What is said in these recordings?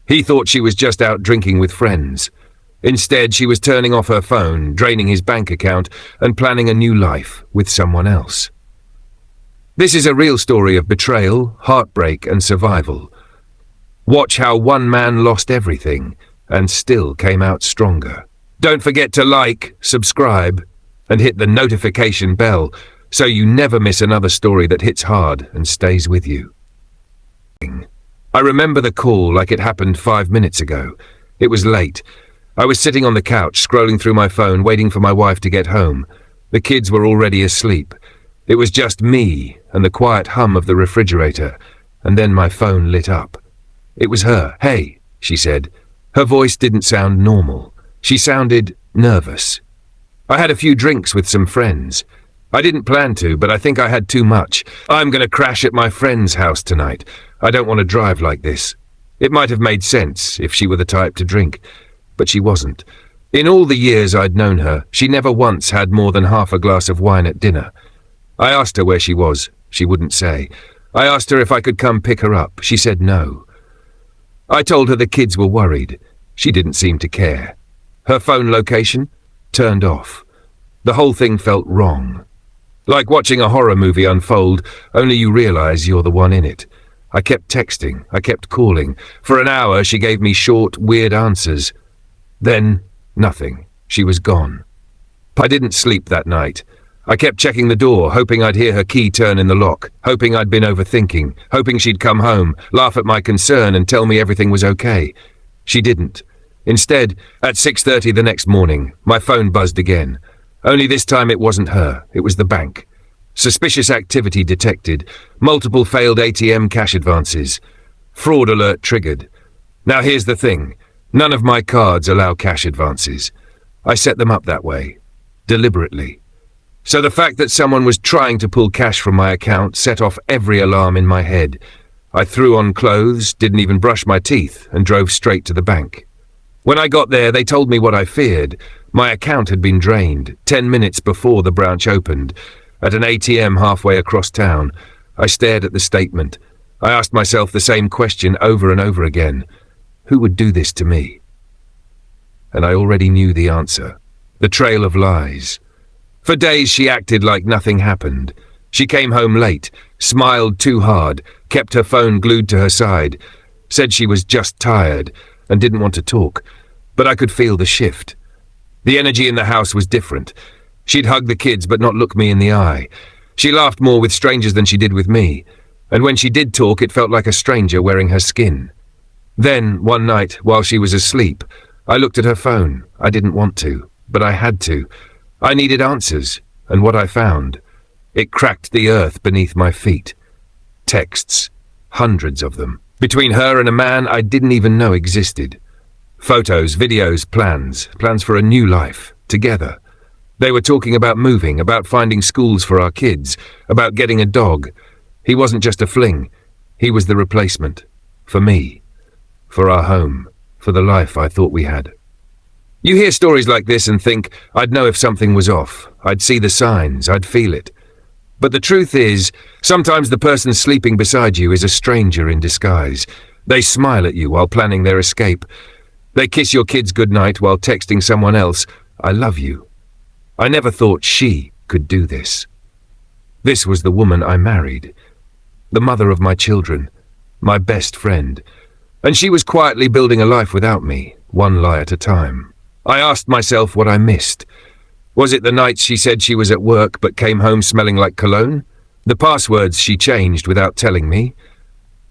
He thought she was just out drinking with friends. Instead, she was turning off her phone, draining his bank account, and planning a new life with someone else. This is a real story of betrayal, heartbreak, and survival. Watch how one man lost everything and still came out stronger. Don't forget to like, subscribe, and hit the notification bell so you never miss another story that hits hard and stays with you. I remember the call like it happened 5 minutes ago. It was late. I was sitting on the couch, scrolling through my phone, waiting for my wife to get home. The kids were already asleep. It was just me and the quiet hum of the refrigerator, and then my phone lit up. It was her. "Hey," she said. Her voice didn't sound normal. She sounded nervous. I had a few drinks with some friends. I didn't plan to, but I think I had too much. "I'm going to crash at my friend's house tonight. I don't want to drive like this." It might have made sense if she were the type to drink, but she wasn't. In all the years I'd known her, she never once had more than half a glass of wine at dinner. I asked her where she was. She wouldn't say. I asked her if I could come pick her up. She said no. I told her the kids were worried. She didn't seem to care. Her phone location? Turned off. The whole thing felt wrong. Like watching a horror movie unfold, only you realize you're the one in it. I kept texting. I kept calling. For an hour, she gave me short, weird answers. Then, nothing. She was gone. I didn't sleep that night. I kept checking the door, hoping I'd hear her key turn in the lock, hoping I'd been overthinking, hoping she'd come home, laugh at my concern and tell me everything was okay. She didn't. Instead, at 6:30 the next morning, my phone buzzed again. Only this time it wasn't her, it was the bank. Suspicious activity detected, multiple failed ATM cash advances. Fraud alert triggered. Now here's the thing, none of my cards allow cash advances. I set them up that way, deliberately. So the fact that someone was trying to pull cash from my account set off every alarm in my head. I threw on clothes, didn't even brush my teeth, and drove straight to the bank. When I got there, they told me what I feared. My account had been drained 10 minutes before the branch opened. At an ATM halfway across town, I stared at the statement. I asked myself the same question over and over again. Who would do this to me? And I already knew the answer. The trail of lies. For days she acted like nothing happened. She came home late, smiled too hard, kept her phone glued to her side, said she was just tired and didn't want to talk, but I could feel the shift. The energy in the house was different. She'd hug the kids but not look me in the eye. She laughed more with strangers than she did with me, and when she did talk it felt like a stranger wearing her skin. Then, one night, while she was asleep, I looked at her phone. I didn't want to, but I had to. I needed answers, and what I found, it cracked the earth beneath my feet. Texts, hundreds of them, between her and a man I didn't even know existed. Photos, videos, plans for a new life, together. They were talking about moving, about finding schools for our kids, about getting a dog. He wasn't just a fling, he was the replacement. For me, for our home, for the life I thought we had. You hear stories like this and think, I'd know if something was off. I'd see the signs, I'd feel it. But the truth is, sometimes the person sleeping beside you is a stranger in disguise. They smile at you while planning their escape. They kiss your kids goodnight while texting someone else, I love you. I never thought she could do this. This was the woman I married, the mother of my children, my best friend. And she was quietly building a life without me, one lie at a time. I asked myself what I missed. Was it the nights she said she was at work but came home smelling like cologne? The passwords she changed without telling me?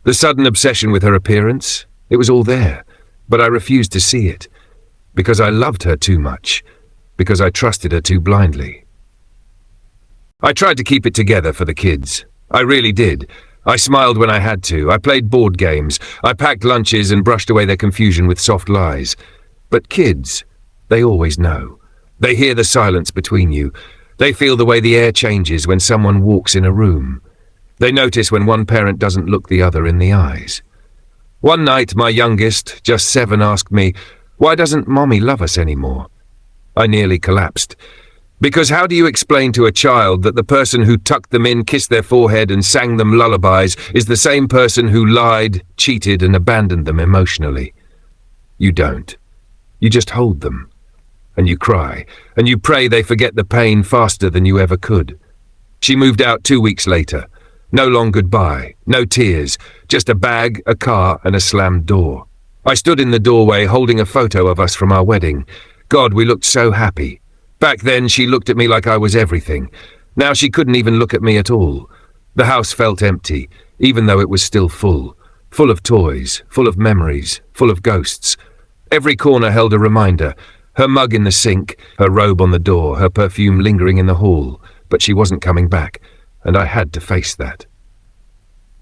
The sudden obsession with her appearance? It was all there, but I refused to see it. Because I loved her too much. Because I trusted her too blindly. I tried to keep it together for the kids. I really did. I smiled when I had to. I played board games. I packed lunches and brushed away their confusion with soft lies. But kids, they always know. They hear the silence between you. They feel the way the air changes when someone walks in a room. They notice when one parent doesn't look the other in the eyes. One night, my youngest, just 7, asked me, "Why doesn't Mommy love us anymore?" I nearly collapsed. Because how do you explain to a child that the person who tucked them in, kissed their forehead and sang them lullabies is the same person who lied, cheated and abandoned them emotionally? You don't. You just hold them. And you cry, and you pray they forget the pain faster than you ever could. She moved out 2 weeks later. No long goodbye, no tears, just a bag, a car and a slammed door. I stood in the doorway holding a photo of us from our wedding. God, we looked so happy. Back then she looked at me like I was everything. Now she couldn't even look at me at all. The house felt empty, even though it was still full. Full of toys, full of memories, full of ghosts. Every corner held a reminder. Her mug in the sink, her robe on the door, her perfume lingering in the hall. But she wasn't coming back, and I had to face that.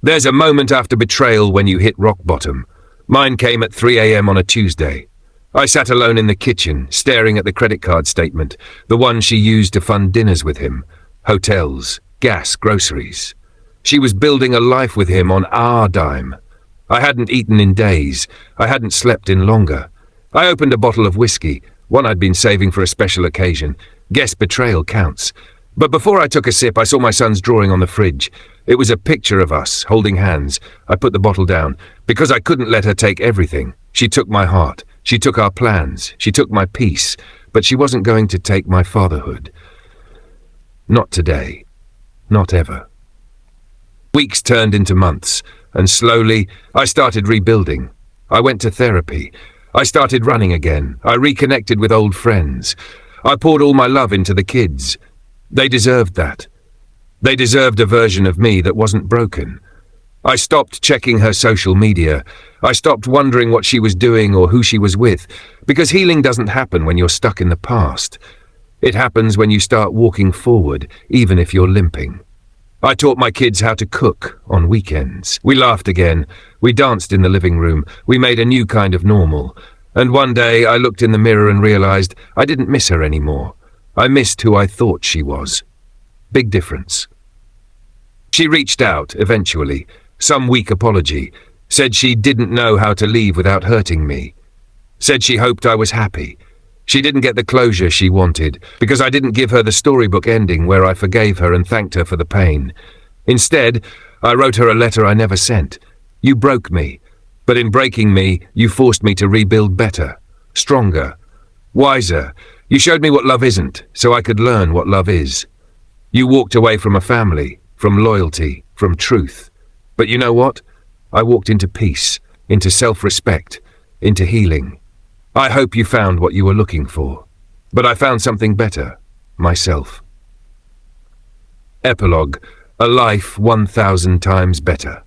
There's a moment after betrayal when you hit rock bottom. Mine came at 3 a.m. on a Tuesday. I sat alone in the kitchen, staring at the credit card statement, the one she used to fund dinners with him. Hotels, gas, groceries. She was building a life with him on our dime. I hadn't eaten in days. I hadn't slept in longer. I opened a bottle of whiskey, one I'd been saving for a special occasion. Guess betrayal counts. But before I took a sip, I saw my son's drawing on the fridge. It was a picture of us, holding hands. I put the bottle down, because I couldn't let her take everything. She took my heart. She took our plans. She took my peace. But she wasn't going to take my fatherhood. Not today. Not ever. Weeks turned into months, and slowly, I started rebuilding. I went to therapy. I started running again. I reconnected with old friends. I poured all my love into the kids. They deserved that. They deserved a version of me that wasn't broken. I stopped checking her social media. I stopped wondering what she was doing or who she was with, because healing doesn't happen when you're stuck in the past. It happens when you start walking forward, even if you're limping. I taught my kids how to cook on weekends. We laughed again. We danced in the living room. We made a new kind of normal. And one day I looked in the mirror and realized I didn't miss her anymore. I missed who I thought she was. Big difference. She reached out, eventually. Some weak apology. Said she didn't know how to leave without hurting me. Said she hoped I was happy. She didn't get the closure she wanted, because I didn't give her the storybook ending where I forgave her and thanked her for the pain. Instead, I wrote her a letter I never sent. You broke me, but in breaking me, you forced me to rebuild better, stronger, wiser. You showed me what love isn't, so I could learn what love is. You walked away from a family, from loyalty, from truth. But you know what? I walked into peace, into self-respect, into healing. I hope you found what you were looking for. But I found something better, myself. Epilogue, a life 1,000 times better.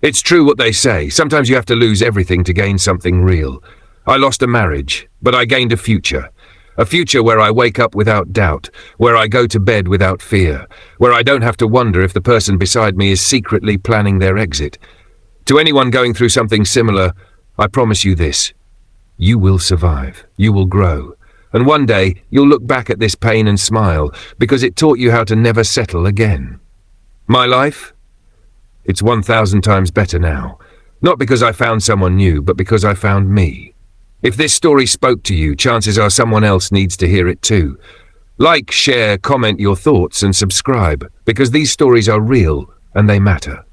It's true what they say, sometimes you have to lose everything to gain something real. I lost a marriage, but I gained a future. A future where I wake up without doubt, where I go to bed without fear, where I don't have to wonder if the person beside me is secretly planning their exit. To anyone going through something similar, I promise you this. You will survive, you will grow, and one day you'll look back at this pain and smile, because it taught you how to never settle again. My life? It's 1,000 times better now. Not because I found someone new, but because I found me. If this story spoke to you, chances are someone else needs to hear it too. Like, share, comment your thoughts and subscribe, because these stories are real and they matter.